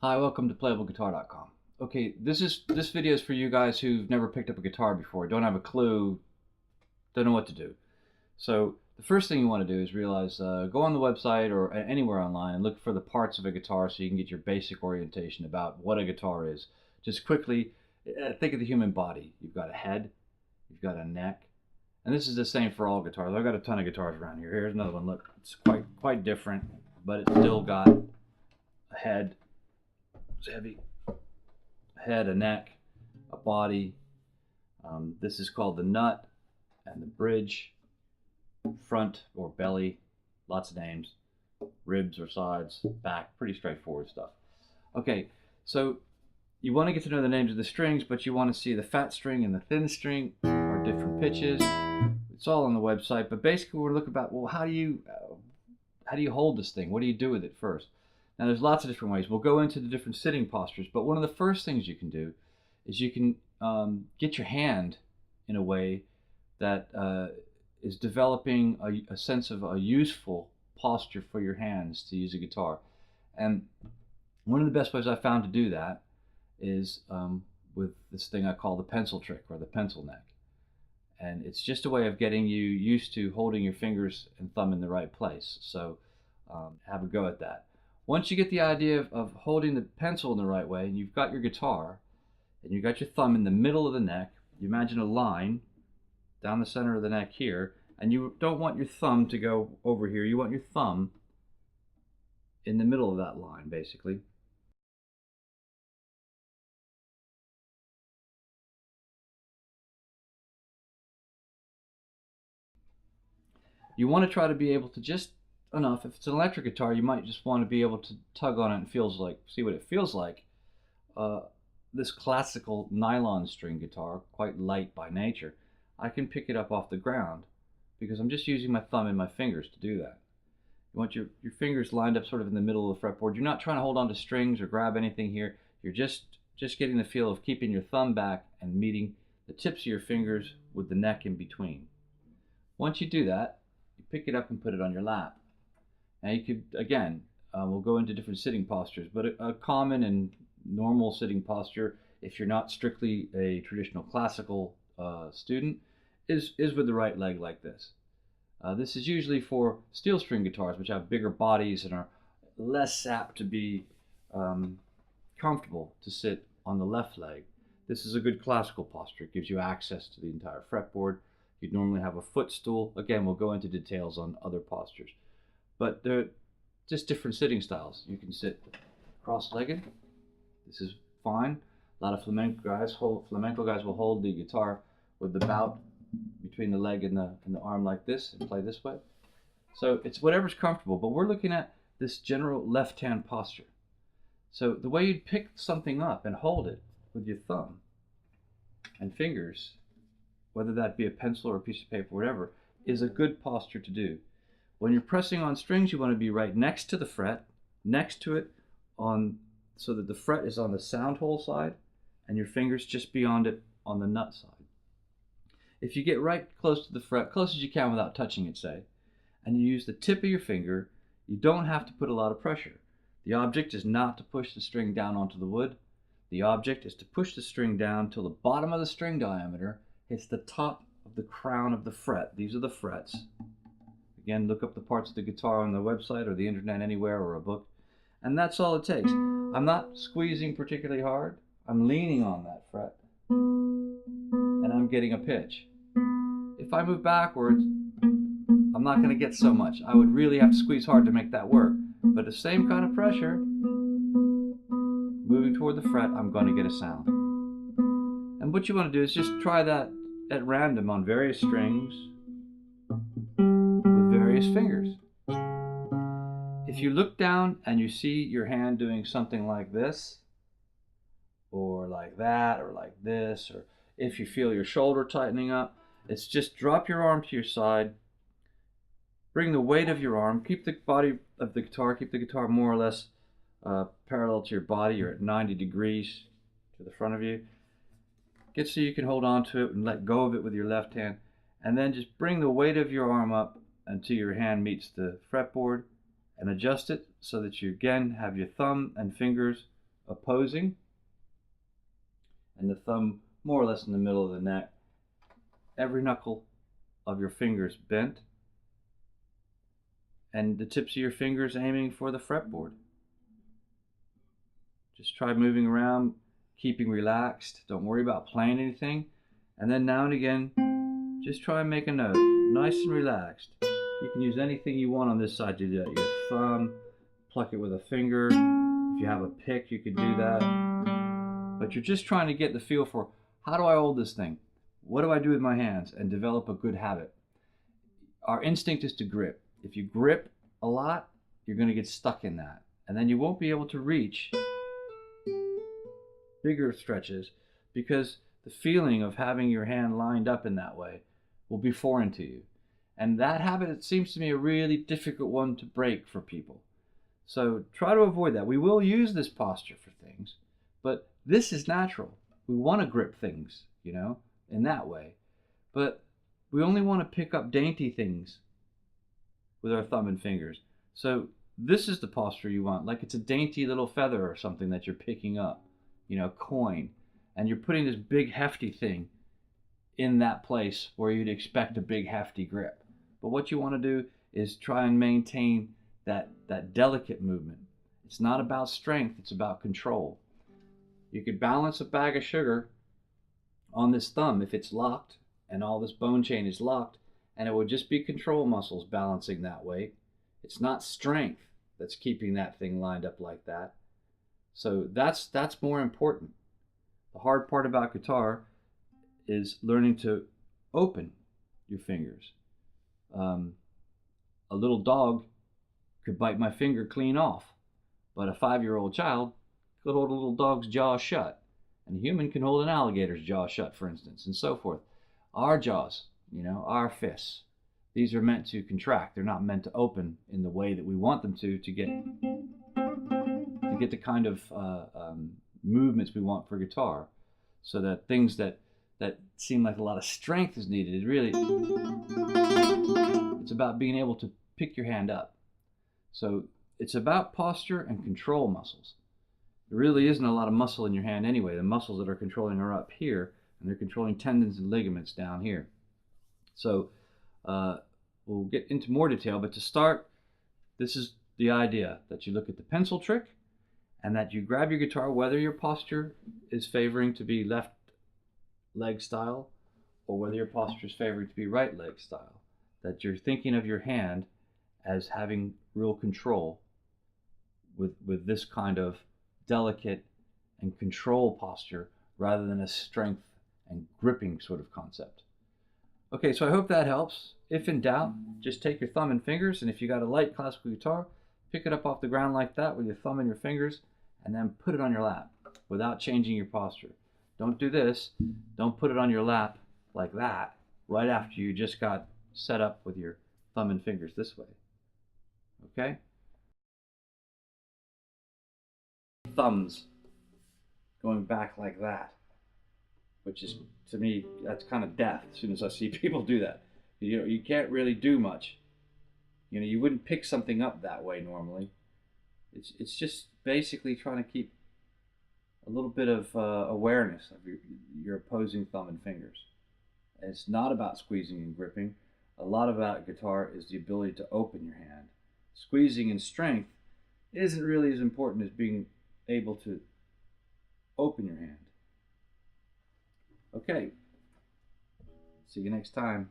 Hi, welcome to playableguitar.com. Okay, this video is for you guys who've never picked up a guitar before, don't have a clue, don't know what to do. So the first thing you want to do is realize, go on the website or anywhere online and look for the parts of a guitar so you can get your basic orientation about what a guitar is. Just quickly, think of the human body. You've got a head, you've got a neck, and this is the same for all guitars. I've got a ton of guitars around here. Here's another one. Look, it's quite different, but it's still got a head. It's heavy. A head, a neck, a body. This is called the nut and the bridge, front or belly, lots of names, ribs or sides, back, pretty straightforward stuff. Okay, so you want to get to know the names of the strings, but you want to see the fat string and the thin string are different pitches. It's all on the website, but basically we're looking about, well, how do you hold this thing? What do you do with it first? Now there's lots of different ways. We'll go into the different sitting postures, but one of the first things you can do is you can get your hand in a way that is developing a sense of a useful posture for your hands to use a guitar. And one of the best ways I found to do that is with this thing I call the pencil trick, or the pencil neck. And it's just a way of getting you used to holding your fingers and thumb in the right place. So have a go at that. Once you get the idea of holding the pencil in the right way, and you've got your guitar, and you've got your thumb in the middle of the neck, you imagine a line down the center of the neck here, and you don't want your thumb to go over here. You want your thumb in the middle of that line, basically. You want to try to be able to just enough. If it's an electric guitar, you might just want to be able to tug on it and see what it feels like. This classical nylon string guitar, quite light by nature, I can pick it up off the ground because I'm just using my thumb and my fingers to do that. You want your fingers lined up sort of in the middle of the fretboard. You're not trying to hold on to strings or grab anything here. You're just getting the feel of keeping your thumb back and meeting the tips of your fingers with the neck in between. Once you do that, you pick it up and put it on your lap. Now you could, again, we'll go into different sitting postures, but a common and normal sitting posture, if you're not strictly a traditional classical student, is with the right leg like this. This is usually for steel string guitars, which have bigger bodies and are less apt to be comfortable to sit on the left leg. This is a good classical posture. It gives you access to the entire fretboard. You'd normally have a footstool. Again, we'll go into details on other postures. But they're just different sitting styles. You can sit cross-legged. This is fine. A lot of flamenco guys will hold the guitar with the bout between the leg and the arm like this and play this way. So it's whatever's comfortable, but we're looking at this general left-hand posture. So the way you'd pick something up and hold it with your thumb and fingers, whether that be a pencil or a piece of paper, whatever, is a good posture to do. When you're pressing on strings, you want to be right next to the fret, next to it, so that the fret is on the sound hole side and your fingers just beyond it on the nut side. If you get right close to the fret, close as you can without touching it, say, and you use the tip of your finger, you don't have to put a lot of pressure. The object is not to push the string down onto the wood. The object is to push the string down till the bottom of the string diameter hits the top of the crown of the fret. These are the frets. Again, look up the parts of the guitar on the website or the internet anywhere or a book. And that's all it takes. I'm not squeezing particularly hard. I'm leaning on that fret. And I'm getting a pitch. If I move backwards, I'm not going to get so much. I would really have to squeeze hard to make that work. But the same kind of pressure, moving toward the fret, I'm going to get a sound. And what you want to do is just try that at random on various strings, various fingers. If you look down and you see your hand doing something like this, or like that, or like this, or if you feel your shoulder tightening up, it's just drop your arm to your side, bring the weight of your arm, keep the body of the guitar, keep the guitar more or less parallel to your body. You're at 90 degrees to the front of you. Get so you can hold on to it and let go of it with your left hand, and then just bring the weight of your arm up until your hand meets the fretboard and adjust it so that you again have your thumb and fingers opposing, and the thumb more or less in the middle of the neck. Every knuckle of your fingers bent, and the tips of your fingers aiming for the fretboard. Just try moving around, keeping relaxed. Don't worry about playing anything. And then now and again, just try and make a note, nice and relaxed. You can use anything you want on this side to do that. Your thumb, pluck it with a finger. If you have a pick, you could do that. But you're just trying to get the feel for, how do I hold this thing? What do I do with my hands? And develop a good habit. Our instinct is to grip. If you grip a lot, you're going to get stuck in that. And then you won't be able to reach bigger stretches, because the feeling of having your hand lined up in that way will be foreign to you. And that habit, it seems to me, a really difficult one to break for people. So try to avoid that. We will use this posture for things, but this is natural. We want to grip things, you know, in that way. But we only want to pick up dainty things with our thumb and fingers. So this is the posture you want, like it's a dainty little feather or something that you're picking up, you know, coin, and you're putting this big hefty thing in that place where you'd expect a big hefty grip. But what you want to do is try and maintain that delicate movement. It's not about strength, it's about control. You could balance a bag of sugar on this thumb if it's locked and all this bone chain is locked, and it would just be control muscles balancing that weight. It's not strength that's keeping that thing lined up like that. So that's more important. The hard part about guitar is learning to open your fingers. A little dog could bite my finger clean off, but a 5-year-old child could hold a little dog's jaw shut, and a human can hold an alligator's jaw shut, for instance, and so forth. Our jaws, you know, our fists, these are meant to contract. They're not meant to open in the way that we want them to get the kind of movements we want for guitar, so that things that seem like a lot of strength is needed, it really, it's about being able to pick your hand up. So it's about posture and control muscles. There really isn't a lot of muscle in your hand anyway. The muscles that are controlling are up here, and they're controlling tendons and ligaments down here. So we'll get into more detail, but to start, this is the idea, that you look at the pencil trick, and that you grab your guitar, whether your posture is favoring to be left leg style, or whether your posture is favoring to be right leg style, that you're thinking of your hand as having real control with this kind of delicate and control posture, rather than a strength and gripping sort of concept. Okay, so I hope that helps. If in doubt, just take your thumb and fingers, and if you got a light classical guitar, pick it up off the ground like that with your thumb and your fingers, and then put it on your lap without changing your posture. Don't do this. Don't put it on your lap like that right after you just got set up with your thumb and fingers this way. Okay? Thumbs going back like that, which is, to me, that's kind of death as soon as I see people do that. You know, you can't really do much. You know, you wouldn't pick something up that way normally. It's just basically trying to keep a little bit of awareness of your opposing thumb and fingers. And it's not about squeezing and gripping. A lot about guitar is the ability to open your hand. Squeezing and strength isn't really as important as being able to open your hand. Okay, see you next time.